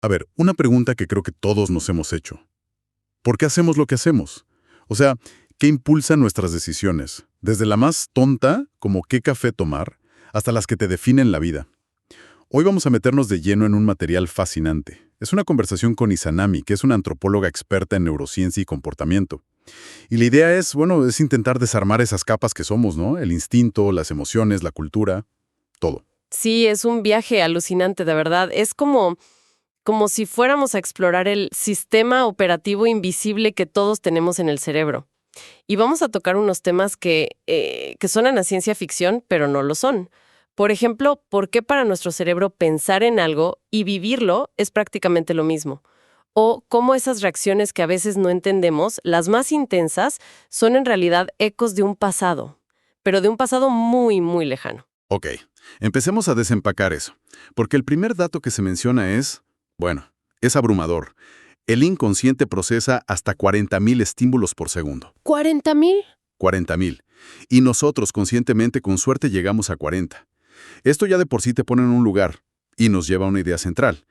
A ver, una pregunta que creo que todos nos hemos hecho. ¿Por qué hacemos lo que hacemos? O sea, ¿qué impulsa nuestras decisiones? Desde la más tonta, como qué café tomar, hasta las que te definen la vida. Hoy vamos a meternos de lleno en un material fascinante. Es una conversación con Izanami, que es una antropóloga experta en neurociencia y comportamiento. Y la idea es, bueno, es intentar desarmar esas capas que somos, ¿no? El instinto, las emociones, la cultura, todo. Sí, es un viaje alucinante, de verdad. Es como si fuéramos a explorar el sistema operativo invisible que todos tenemos en el cerebro. Y vamos a tocar unos temas que suenan a ciencia ficción, pero no lo son. Por ejemplo, ¿por qué para nuestro cerebro pensar en algo y vivirlo es prácticamente lo mismo? O cómo esas reacciones que a veces no entendemos, las más intensas, son en realidad ecos de un pasado, pero de un pasado muy, muy lejano. Ok, empecemos a desempacar eso. Porque el primer dato que se menciona es, bueno, es abrumador. El inconsciente procesa hasta 40.000 estímulos por segundo. ¿40,000? 40.000. Y nosotros conscientemente con suerte llegamos a 40. Esto ya de por sí te pone en un lugar y nos lleva a una idea central.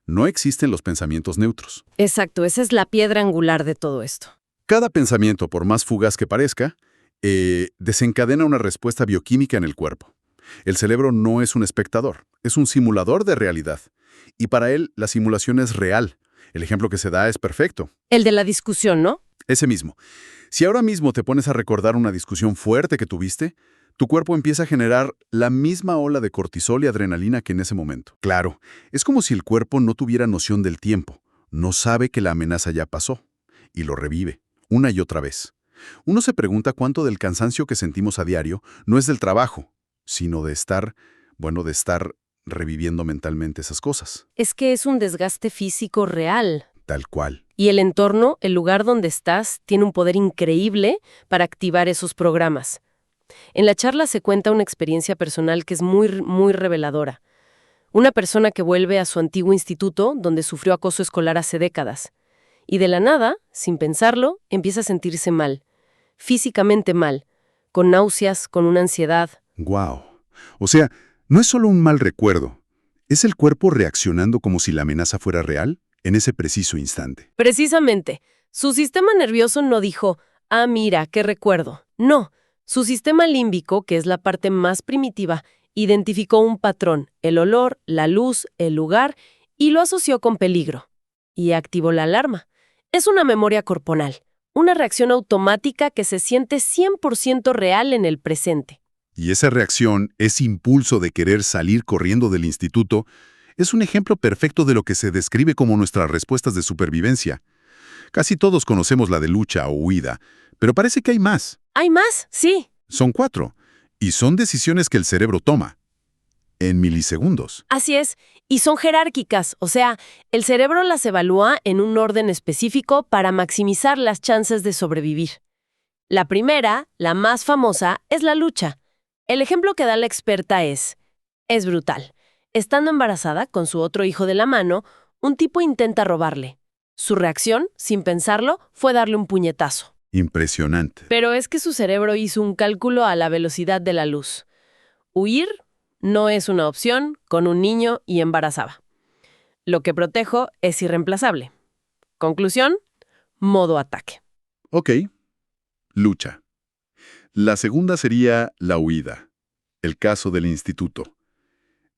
No existen los pensamientos neutros. Exacto, esa es la piedra angular de todo esto. Cada pensamiento, por más fugaz que parezca, desencadena una respuesta bioquímica en el cuerpo. El cerebro no es un espectador, es un simulador de realidad. Y para él, la simulación es real. El ejemplo que se da es perfecto. El de la discusión, ¿no? Ese mismo. Si ahora mismo te pones a recordar una discusión fuerte que tuviste, tu cuerpo empieza a generar la misma ola de cortisol y adrenalina que en ese momento. Claro, es como si el cuerpo no tuviera noción del tiempo, no sabe que la amenaza ya pasó, y lo revive, una y otra vez. Uno se pregunta cuánto del cansancio que sentimos a diario no es del trabajo, sino de estar reviviendo mentalmente esas cosas. Es que es un desgaste físico real. Tal cual. Y el entorno, el lugar donde estás, tiene un poder increíble para activar esos programas. En la charla se cuenta una experiencia personal que es muy, muy reveladora. Una persona que vuelve a su antiguo instituto, donde sufrió acoso escolar hace décadas. Y de la nada, sin pensarlo, empieza a sentirse mal. Físicamente mal. Con náuseas, con una ansiedad. ¡Guau! O sea, no es solo un mal recuerdo. ¿Es el cuerpo reaccionando como si la amenaza fuera real en ese preciso instante? Precisamente, su sistema nervioso no dijo, ah, mira, qué recuerdo. No, su sistema límbico, que es la parte más primitiva, identificó un patrón, el olor, la luz, el lugar, y lo asoció con peligro. Y activó la alarma. Es una memoria corporal, una reacción automática que se siente 100% real en el presente. Y esa reacción, ese impulso de querer salir corriendo del instituto, es un ejemplo perfecto de lo que se describe como nuestras respuestas de supervivencia. Casi todos conocemos la de lucha o huida, pero parece que hay más. ¿Hay más? Sí. Son 4, y son decisiones que el cerebro toma, en milisegundos. Así es, y son jerárquicas, o sea, el cerebro las evalúa en un orden específico para maximizar las chances de sobrevivir. La primera, la más famosa, es la lucha. El ejemplo que da la experta es brutal. Estando embarazada, con su otro hijo de la mano, un tipo intenta robarle. Su reacción, sin pensarlo, fue darle un puñetazo. Impresionante. Pero es que su cerebro hizo un cálculo a la velocidad de la luz. Huir no es una opción con un niño y embarazada. Lo que protejo es irreemplazable. Conclusión, modo ataque. Ok. Lucha. La segunda sería la huida. El caso del instituto.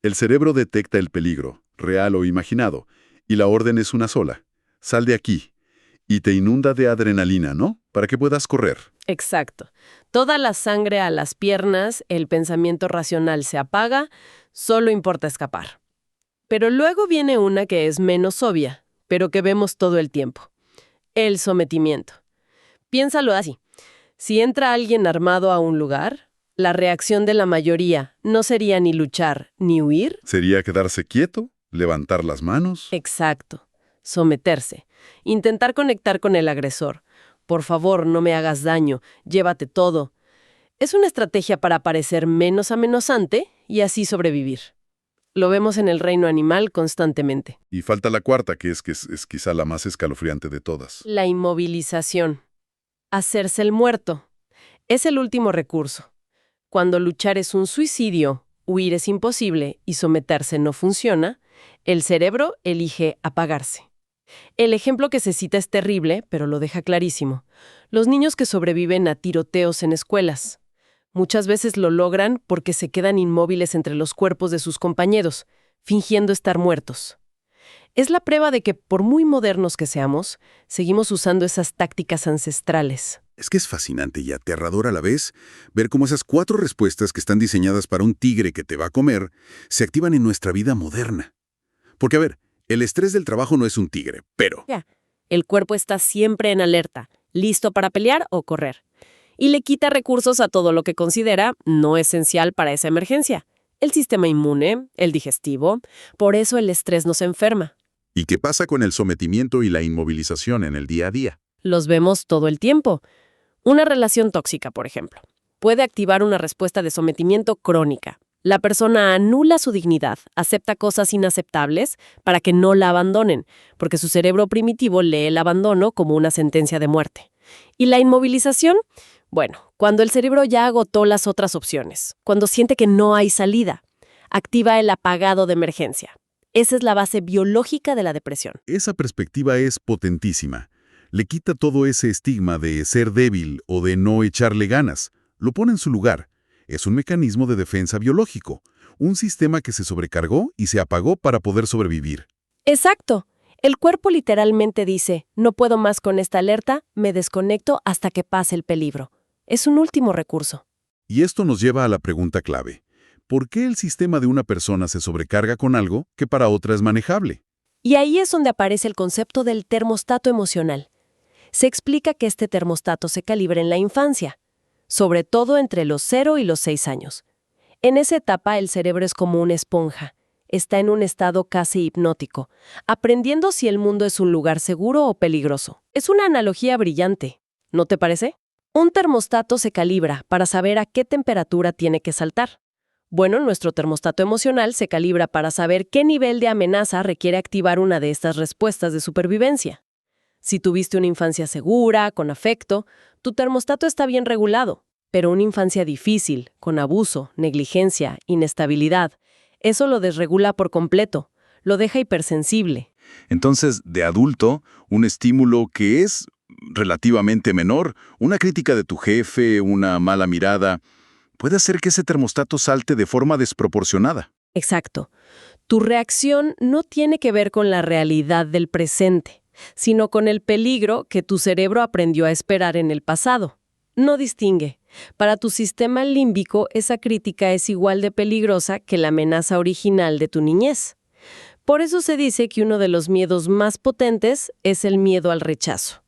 El cerebro detecta el peligro, real o imaginado, y la orden es una sola. Sal de aquí. Y te inunda de adrenalina, ¿no? Para que puedas correr. Exacto. Toda la sangre a las piernas, el pensamiento racional se apaga, solo importa escapar. Pero luego viene una que es menos obvia, pero que vemos todo el tiempo. El sometimiento. Piénsalo así. Si entra alguien armado a un lugar, la reacción de la mayoría no sería ni luchar ni huir. Sería quedarse quieto, levantar las manos. Exacto. Someterse. Intentar conectar con el agresor. Por favor, no me hagas daño, llévate todo. Es una estrategia para parecer menos amenazante y así sobrevivir. Lo vemos en el reino animal constantemente. Y falta la cuarta, que es quizá la más escalofriante de todas. La inmovilización. Hacerse el muerto. Es el último recurso. Cuando luchar es un suicidio, huir es imposible y someterse no funciona, El cerebro elige apagarse. El ejemplo que se cita es terrible, pero lo deja clarísimo. Los niños que sobreviven a tiroteos en escuelas. Muchas veces lo logran porque se quedan inmóviles entre los cuerpos de sus compañeros, fingiendo estar muertos. Es la prueba de que, por muy modernos que seamos, seguimos usando esas tácticas ancestrales. Es que es fascinante y aterrador a la vez ver cómo esas 4 respuestas que están diseñadas para un tigre que te va a comer se activan en nuestra vida moderna. Porque, a ver, el estrés del trabajo no es un tigre, pero El cuerpo está siempre en alerta, listo para pelear o correr. Y le quita recursos a todo lo que considera no esencial para esa emergencia. El sistema inmune, el digestivo. Por eso el estrés nos enferma. ¿y qué pasa con el sometimiento y la inmovilización en el día a día? Los vemos todo el tiempo. Una relación tóxica, por ejemplo, puede activar una respuesta de sometimiento crónica. La persona anula su dignidad, acepta cosas inaceptables para que no la abandonen, porque su cerebro primitivo lee el abandono como una sentencia de muerte. ¿Y la inmovilización? Bueno, cuando el cerebro ya agotó las otras opciones, cuando siente que no hay salida, activa el apagado de emergencia. Esa es la base biológica de la depresión. Esa perspectiva es potentísima. Le quita todo ese estigma de ser débil o de no echarle ganas. Lo pone en su lugar. Es un mecanismo de defensa biológico, un sistema que se sobrecargó y se apagó para poder sobrevivir. Exacto. El cuerpo literalmente dice, no puedo más con esta alerta, me desconecto hasta que pase el peligro. Es un último recurso. Y esto nos lleva a la pregunta clave. ¿Por qué el sistema de una persona se sobrecarga con algo que para otra es manejable? Y ahí es donde aparece el concepto del termostato emocional. Se explica que este termostato se calibra en la infancia, sobre todo entre los 0 y los 6 años. En esa etapa el cerebro es como una esponja. Está en un estado casi hipnótico, aprendiendo si el mundo es un lugar seguro o peligroso. Es una analogía brillante, ¿no te parece? Un termostato se calibra para saber a qué temperatura tiene que saltar. Bueno, nuestro termostato emocional se calibra para saber qué nivel de amenaza requiere activar una de estas respuestas de supervivencia. Si tuviste una infancia segura, con afecto, tu termostato está bien regulado. Pero una infancia difícil, con abuso, negligencia, inestabilidad, eso lo desregula por completo, lo deja hipersensible. Entonces, de adulto, un estímulo que es relativamente menor, una crítica de tu jefe, una mala mirada, puede hacer que ese termostato salte de forma desproporcionada. Exacto. Tu reacción no tiene que ver con la realidad del presente, sino con el peligro que tu cerebro aprendió a esperar en el pasado. No distingue. Para tu sistema límbico, esa crítica es igual de peligrosa que la amenaza original de tu niñez. Por eso se dice que uno de los miedos más potentes es el miedo al rechazo.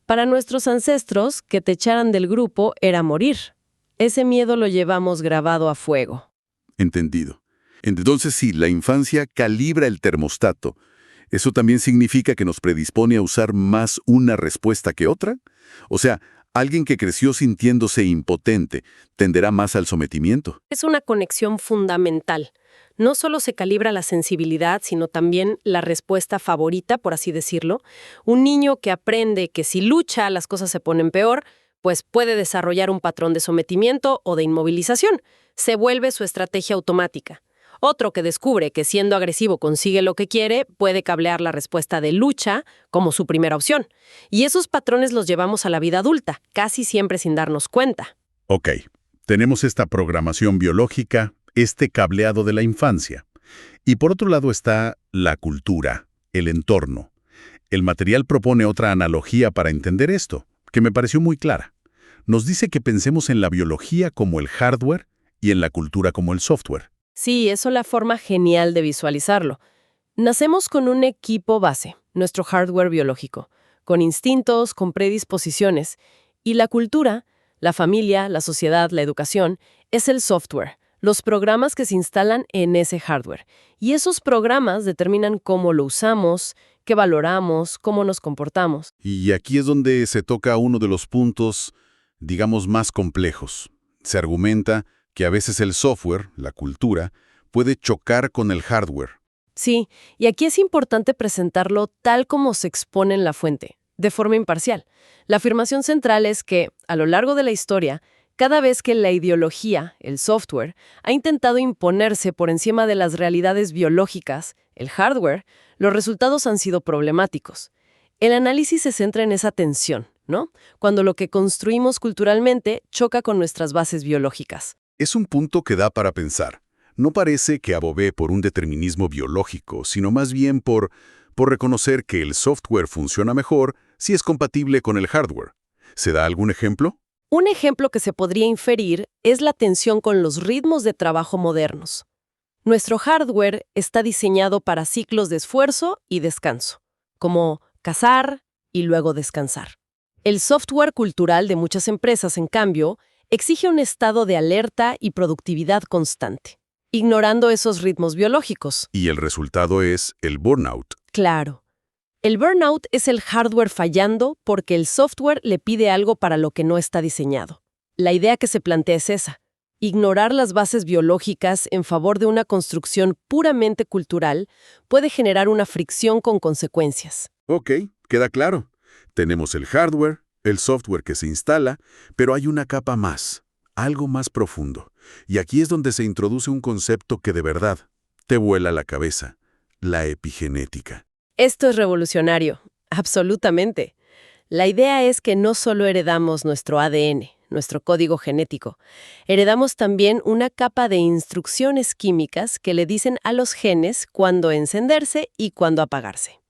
Para nuestros ancestros, que te echaran del grupo era morir. Ese miedo lo llevamos grabado a fuego. Entendido. Entonces, sí, la infancia calibra el termostato. ¿Eso también significa que nos predispone a usar más una respuesta que otra? O sea, alguien que creció sintiéndose impotente tenderá más al sometimiento. Es una conexión fundamental. No solo se calibra la sensibilidad, sino también la respuesta favorita, por así decirlo. Un niño que aprende que si lucha las cosas se ponen peor, pues puede desarrollar un patrón de sometimiento o de inmovilización. Se vuelve su estrategia automática. Otro que descubre que siendo agresivo consigue lo que quiere, puede cablear la respuesta de lucha como su primera opción. Y esos patrones los llevamos a la vida adulta, casi siempre sin darnos cuenta. Ok, tenemos esta programación biológica, este cableado de la infancia. Y por otro lado está la cultura, el entorno. El material propone otra analogía para entender esto, que me pareció muy clara. Nos dice que pensemos en la biología como el hardware y en la cultura como el software. Sí, eso es la forma genial de visualizarlo. Nacemos con un equipo base, nuestro hardware biológico, con instintos, con predisposiciones, y la cultura, la familia, la sociedad, la educación, es el software, los programas que se instalan en ese hardware. Y esos programas determinan cómo lo usamos, qué valoramos, cómo nos comportamos. Y aquí es donde se toca uno de los puntos, digamos, más complejos. Se argumenta que a veces el software, la cultura, puede chocar con el hardware. Sí, y aquí es importante presentarlo tal como se expone en la fuente, de forma imparcial. La afirmación central es que, a lo largo de la historia, cada vez que la ideología, el software, ha intentado imponerse por encima de las realidades biológicas, el hardware, los resultados han sido problemáticos. El análisis se centra en esa tensión, ¿no? Cuando lo que construimos culturalmente choca con nuestras bases biológicas. Es un punto que da para pensar. No parece que abogue por un determinismo biológico, sino más bien por reconocer que el software funciona mejor si es compatible con el hardware. ¿Se da algún ejemplo? Un ejemplo que se podría inferir es la tensión con los ritmos de trabajo modernos. Nuestro hardware está diseñado para ciclos de esfuerzo y descanso, como cazar y luego descansar. El software cultural de muchas empresas, en cambio, exige un estado de alerta y productividad constante, ignorando esos ritmos biológicos. Y el resultado es el burnout. Claro. El burnout es el hardware fallando porque el software le pide algo para lo que no está diseñado. La idea que se plantea es esa: ignorar las bases biológicas en favor de una construcción puramente cultural puede generar una fricción con consecuencias. Ok, queda claro. Tenemos el hardware, el software que se instala, pero hay una capa más, algo más profundo. Y aquí es donde se introduce un concepto que de verdad te vuela la cabeza: la epigenética. Esto es revolucionario, absolutamente. La idea es que no solo heredamos nuestro ADN, nuestro código genético, heredamos también una capa de instrucciones químicas que le dicen a los genes cuándo encenderse y cuándo apagarse.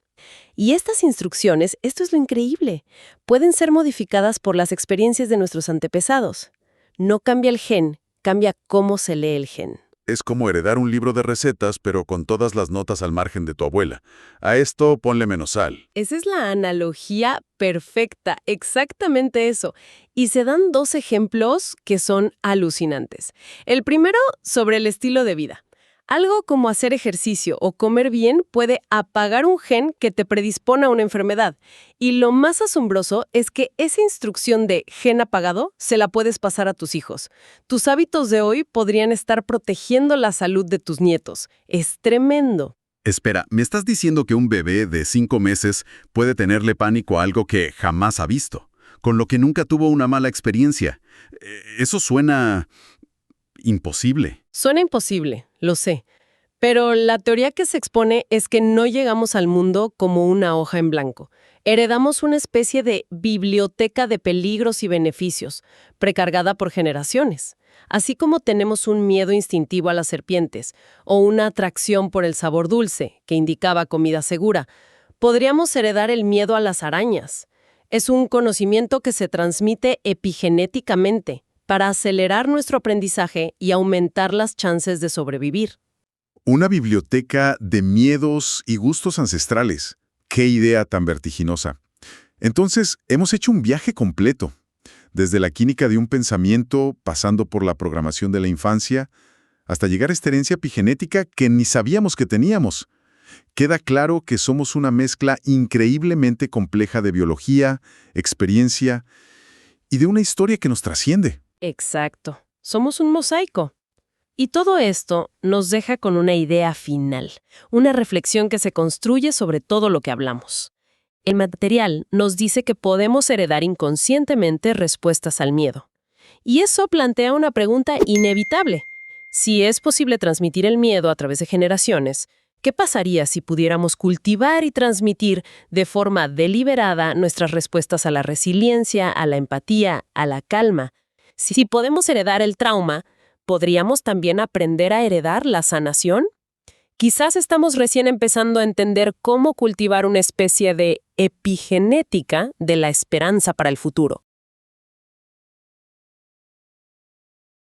Y estas instrucciones, esto es lo increíble, pueden ser modificadas por las experiencias de nuestros antepasados. No cambia el gen, cambia cómo se lee el gen. Es como heredar un libro de recetas, pero con todas las notas al margen de tu abuela. A esto ponle menos sal. Esa es la analogía perfecta, exactamente eso. Y se dan 2 ejemplos que son alucinantes. El primero, sobre el estilo de vida. Algo como hacer ejercicio o comer bien puede apagar un gen que te predispone a una enfermedad. Y lo más asombroso es que esa instrucción de gen apagado se la puedes pasar a tus hijos. Tus hábitos de hoy podrían estar protegiendo la salud de tus nietos. Es tremendo. Espera, ¿me estás diciendo que un bebé de 5 meses puede tenerle pánico a algo que jamás ha visto, con lo que nunca tuvo una mala experiencia? Eso suena imposible. Suena imposible, lo sé. Pero la teoría que se expone es que no llegamos al mundo como una hoja en blanco. Heredamos una especie de biblioteca de peligros y beneficios, precargada por generaciones. Así como tenemos un miedo instintivo a las serpientes o una atracción por el sabor dulce, que indicaba comida segura, podríamos heredar el miedo a las arañas. Es un conocimiento que se transmite epigenéticamente para acelerar nuestro aprendizaje y aumentar las chances de sobrevivir. Una biblioteca de miedos y gustos ancestrales. ¡Qué idea tan vertiginosa! Entonces, hemos hecho un viaje completo. Desde la química de un pensamiento, pasando por la programación de la infancia, hasta llegar a esta herencia epigenética que ni sabíamos que teníamos. Queda claro que somos una mezcla increíblemente compleja de biología, experiencia y de una historia que nos trasciende. Exacto. Somos un mosaico. Y todo esto nos deja con una idea final, una reflexión que se construye sobre todo lo que hablamos. El material nos dice que podemos heredar inconscientemente respuestas al miedo. Y eso plantea una pregunta inevitable. Si es posible transmitir el miedo a través de generaciones, ¿qué pasaría si pudiéramos cultivar y transmitir de forma deliberada nuestras respuestas a la resiliencia, a la empatía, a la calma? Si podemos heredar el trauma, ¿podríamos también aprender a heredar la sanación? Quizás estamos recién empezando a entender cómo cultivar una especie de epigenética de la esperanza para el futuro.